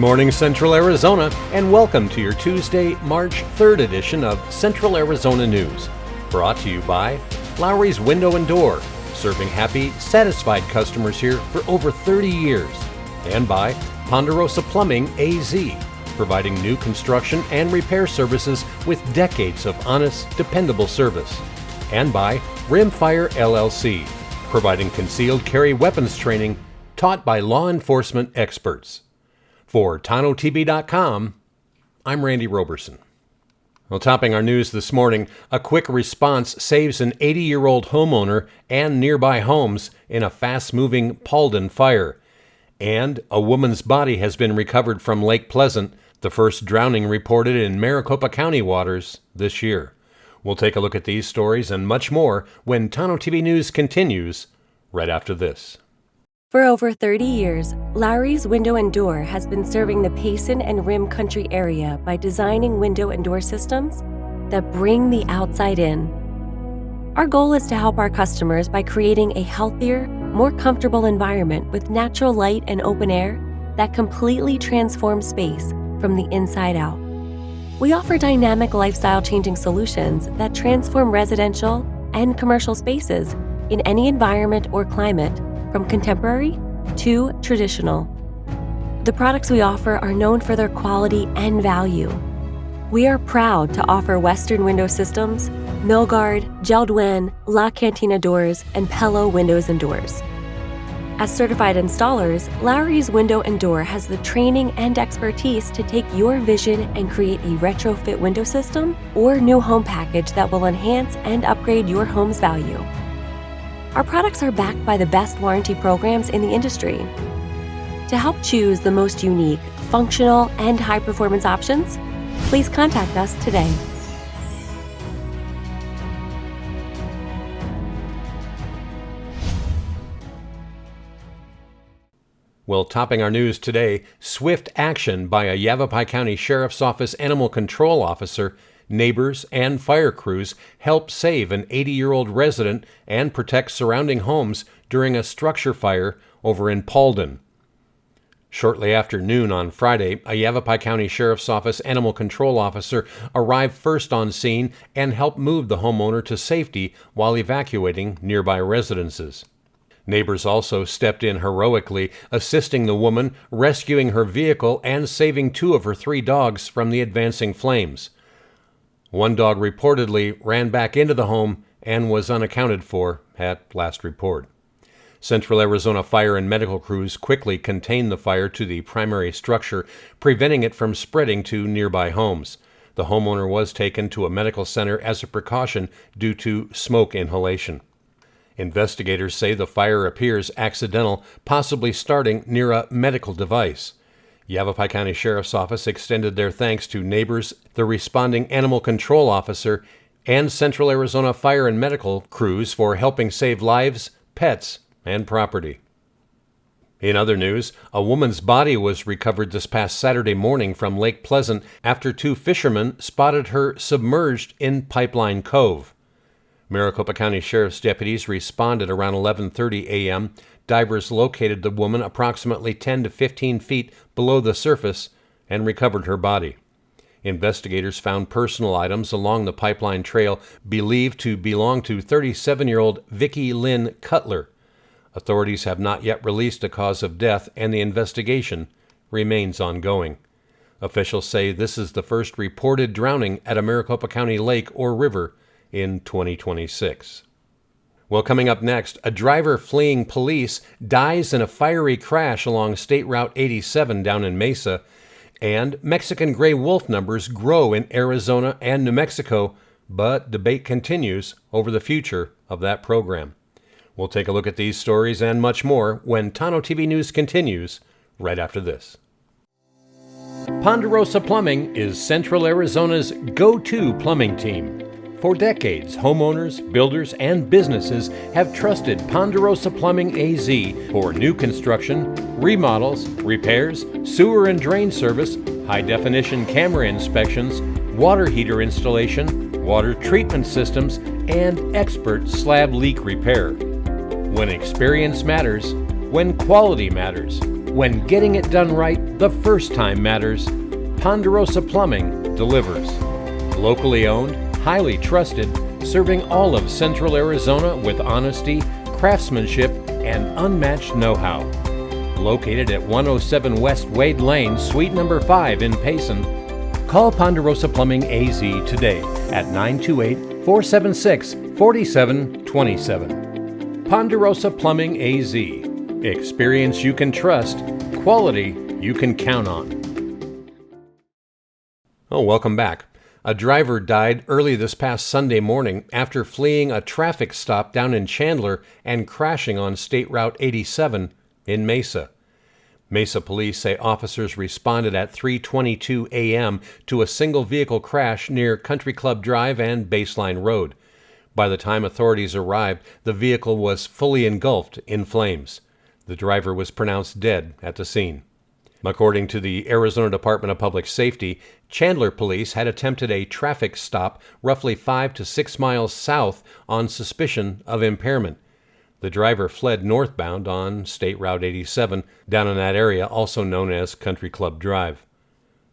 morning, Central Arizona, and welcome to your Tuesday, March 3rd edition of Central Arizona News. Brought to you by Lowry's Window and Door, serving happy, satisfied customers here for over 30 years. And by Ponderosa Plumbing AZ, providing new construction and repair services with decades of honest, dependable service. And by Rimfire LLC, providing concealed carry weapons training taught by law enforcement experts. For Tonto-TV.com, I'm Randy Roberson. Well, topping our news this morning, a quick response saves an 80-year-old homeowner and nearby homes in a fast-moving Paulden fire. And a woman's body has been recovered from Lake Pleasant, the first drowning reported in Maricopa County waters this year. We'll take a look at these stories and much more when Tonto-TV News continues right after this. For over 30 years, Lowry's Window and Door has been serving the Payson and Rim Country area by designing window and door systems that bring the outside in. Our goal is to help our customers by creating a healthier, more comfortable environment with natural light and open air that completely transforms space from the inside out. We offer dynamic lifestyle-changing solutions that transform residential and commercial spaces in any environment or climate, from contemporary to traditional. The products we offer are known for their quality and value. We are proud to offer Western window systems, Milgard, Geldwin, La Cantina doors, and Pello windows and doors. As certified installers, Lowry's Window and Door has the training and expertise to take your vision and create a retrofit window system or new home package that will enhance and upgrade your home's value. Our products are backed by the best warranty programs in the industry. To help choose the most unique, functional, and high-performance options, please contact us today. Well, topping our news today, swift action by a Yavapai County Sheriff's Office Animal Control Officer, neighbors, and fire crews helped save an 80-year-old resident and protect surrounding homes during a structure fire over in Paulden. Shortly after noon on Friday, a Yavapai County Sheriff's Office Animal Control Officer arrived first on scene and helped move the homeowner to safety while evacuating nearby residences. Neighbors also stepped in heroically, assisting the woman, rescuing her vehicle, and saving 2 of her 3 dogs from the advancing flames. One dog reportedly ran back into the home and was unaccounted for at last report. Central Arizona fire and medical crews quickly contained the fire to the primary structure, preventing it from spreading to nearby homes. The homeowner was taken to a medical center as a precaution due to smoke inhalation. Investigators say the fire appears accidental, possibly starting near a medical device. Yavapai County Sheriff's Office extended their thanks to neighbors, the responding animal control officer, and Central Arizona fire and medical crews for helping save lives, pets, and property. In other news, a woman's body was recovered this past Saturday morning from Lake Pleasant after 2 fishermen spotted her submerged in Pipeline Cove. Maricopa County Sheriff's deputies responded around 11:30 a.m. Divers located the woman approximately 10 to 15 feet below the surface and recovered her body. Investigators found personal items along the pipeline trail believed to belong to 37-year-old Vicki Lynn Cutler. Authorities have not yet released a cause of death, and the investigation remains ongoing. Officials say this is the first reported drowning at a Maricopa County lake or river in 2026. Well, coming up next, a driver fleeing police dies in a fiery crash along State Route 87 down in Mesa, and Mexican gray wolf numbers grow in Arizona and New Mexico, but debate continues over the future of that program. We'll take a look at these stories and much more when Tonto-TV News continues right after this. Ponderosa Plumbing is Central Arizona's go-to plumbing team. For decades, homeowners, builders, and businesses have trusted Ponderosa Plumbing AZ for new construction, remodels, repairs, sewer and drain service, high-definition camera inspections, water heater installation, water treatment systems, and expert slab leak repair. When experience matters, when quality matters, when getting it done right the first time matters. Ponderosa Plumbing delivers. Locally owned, highly trusted, serving all of Central Arizona with honesty, craftsmanship, and unmatched know-how. Located at 107 West Wade Lane, Suite number 5 in Payson, call Ponderosa Plumbing AZ today at 928-476-4727. Ponderosa Plumbing AZ. Experience you can trust, quality you can count on. Oh, welcome back. A driver died early this past Sunday morning after fleeing a traffic stop down in Chandler and crashing on State Route 87 in Mesa. Mesa police say officers responded at 3:22 a.m. to a single vehicle crash near Country Club Drive and Baseline Road. By the time authorities arrived, the vehicle was fully engulfed in flames. The driver was pronounced dead at the scene. According to the Arizona Department of Public Safety, Chandler police had attempted a traffic stop roughly 5 to 6 miles south on suspicion of impairment. The driver fled northbound on State Route 87, down in that area also known as Country Club Drive.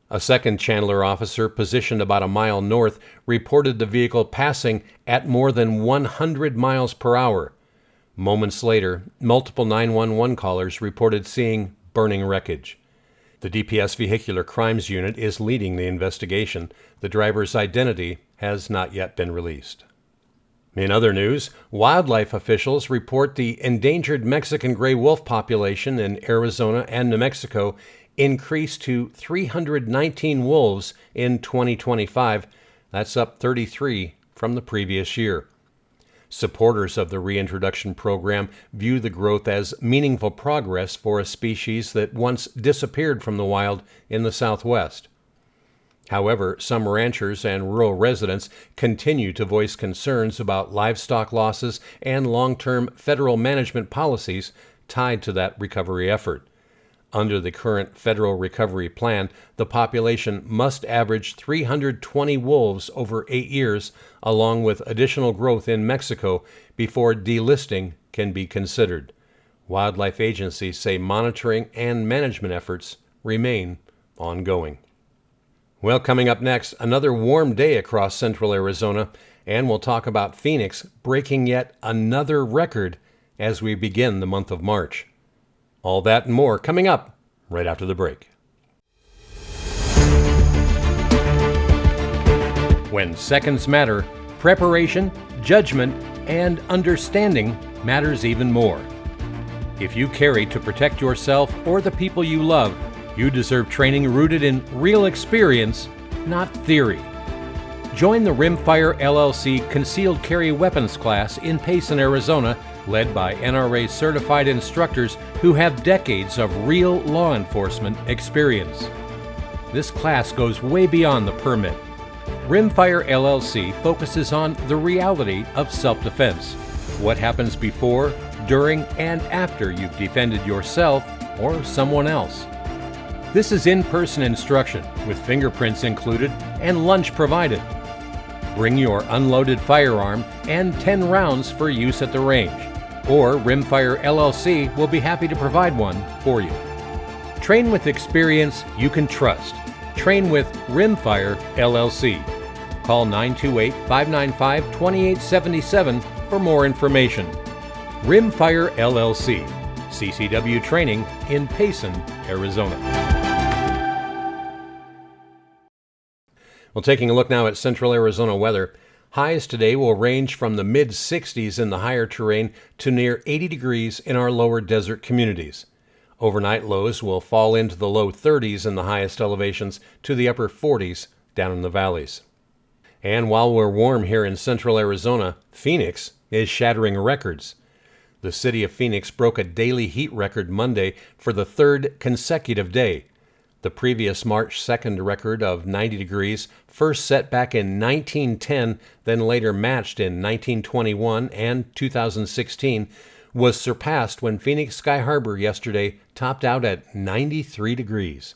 A second Chandler officer positioned about a mile north reported the vehicle passing at more than 100 miles per hour. Moments later, multiple 911 callers reported seeing burning wreckage. The DPS Vehicular Crimes Unit is leading the investigation. The driver's identity has not yet been released. In other news, wildlife officials report the endangered Mexican gray wolf population in Arizona and New Mexico increased to 319 wolves in 2025. That's up 33 from the previous year. Supporters of the reintroduction program view the growth as meaningful progress for a species that once disappeared from the wild in the Southwest. However, some ranchers and rural residents continue to voice concerns about livestock losses and long-term federal management policies tied to that recovery effort. Under the current federal recovery plan, the population must average 320 wolves over 8 years, along with additional growth in Mexico, before delisting can be considered. Wildlife agencies say monitoring and management efforts remain ongoing. Well, coming up next, another warm day across central Arizona, and we'll talk about Phoenix breaking yet another record as we begin the month of March. All that and more coming up right after the break. When seconds matter, preparation, judgment, and understanding matters even more. If you carry to protect yourself or the people you love, you deserve training rooted in real experience, not theory. Join the Rimfire LLC Concealed Carry Weapons class in Payson, Arizona, led by NRA certified instructors who have decades of real law enforcement experience. This class goes way beyond the permit. Rimfire LLC focuses on the reality of self-defense. What happens before, during, and after you've defended yourself or someone else. This is in-person instruction with fingerprints included and lunch provided. Bring your unloaded firearm and 10 rounds for use at the range, or Rimfire LLC will be happy to provide one for you. Train with experience you can trust. Train with Rimfire LLC. Call 928-595-2877 for more information. Rimfire LLC, CCW training in Payson, Arizona. Well, taking a look now at central Arizona weather, highs today will range from the mid-60s in the higher terrain to near 80 degrees in our lower desert communities. Overnight lows will fall into the low 30s in the highest elevations to the upper 40s down in the valleys. And while we're warm here in central Arizona, Phoenix is shattering records. The city of Phoenix broke a daily heat record Monday for the third consecutive day. The previous March 2nd record of 90 degrees, first set back in 1910, then later matched in 1921 and 2016, was surpassed when Phoenix Sky Harbor yesterday topped out at 93 degrees.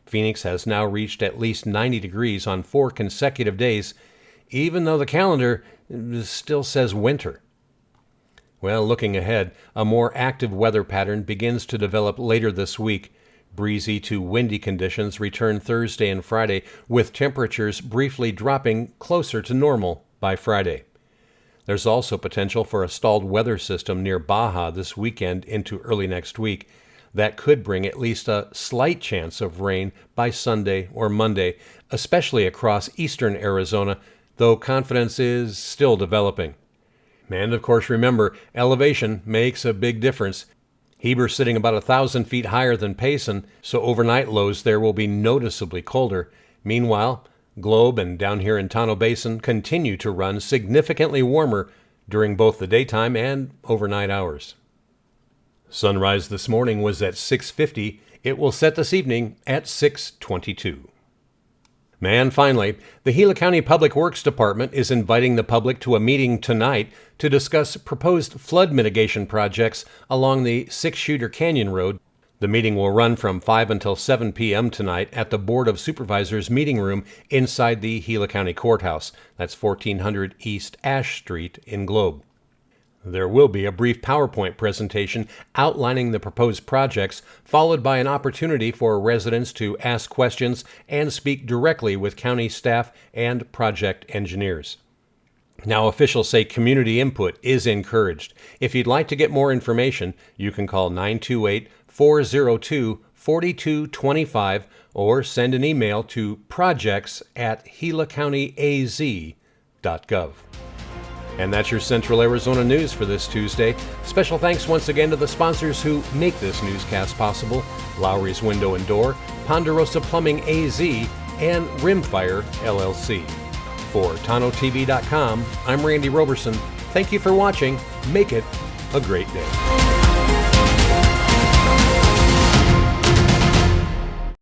Phoenix has now reached at least 90 degrees on 4 consecutive days, even though the calendar still says winter. Well, looking ahead, a more active weather pattern begins to develop later this week. Breezy to windy conditions return Thursday and Friday, with temperatures briefly dropping closer to normal by Friday. There's also potential for a stalled weather system near Baja this weekend into early next week. That could bring at least a slight chance of rain by Sunday or Monday, especially across eastern Arizona, though confidence is still developing. And of course, remember, elevation makes a big difference. Heber's sitting about 1,000 feet higher than Payson, so overnight lows there will be noticeably colder. Meanwhile, Globe and down here in Tonto Basin continue to run significantly warmer during both the daytime and overnight hours. Sunrise this morning was at 6:50. It will set this evening at 6:22. And finally, the Gila County Public Works Department is inviting the public to a meeting tonight to discuss proposed flood mitigation projects along the Six-Shooter Canyon Road. The meeting will run from 5 until 7 p.m. tonight at the Board of Supervisors meeting room inside the Gila County Courthouse. That's 1400 East Ash Street in Globe. There will be a brief PowerPoint presentation outlining the proposed projects, followed by an opportunity for residents to ask questions and speak directly with county staff and project engineers. Now, officials say community input is encouraged. If you'd like to get more information, you can call 928-402-4225 or send an email to projects@gilacountyaz.gov. And that's your Central Arizona news for this Tuesday. Special thanks once again to the sponsors who make this newscast possible: Lowry's Window and Door, Ponderosa Plumbing AZ, and Rimfire LLC. For Tonto-TV.com, I'm Randy Roberson. Thank you for watching. Make it a great day.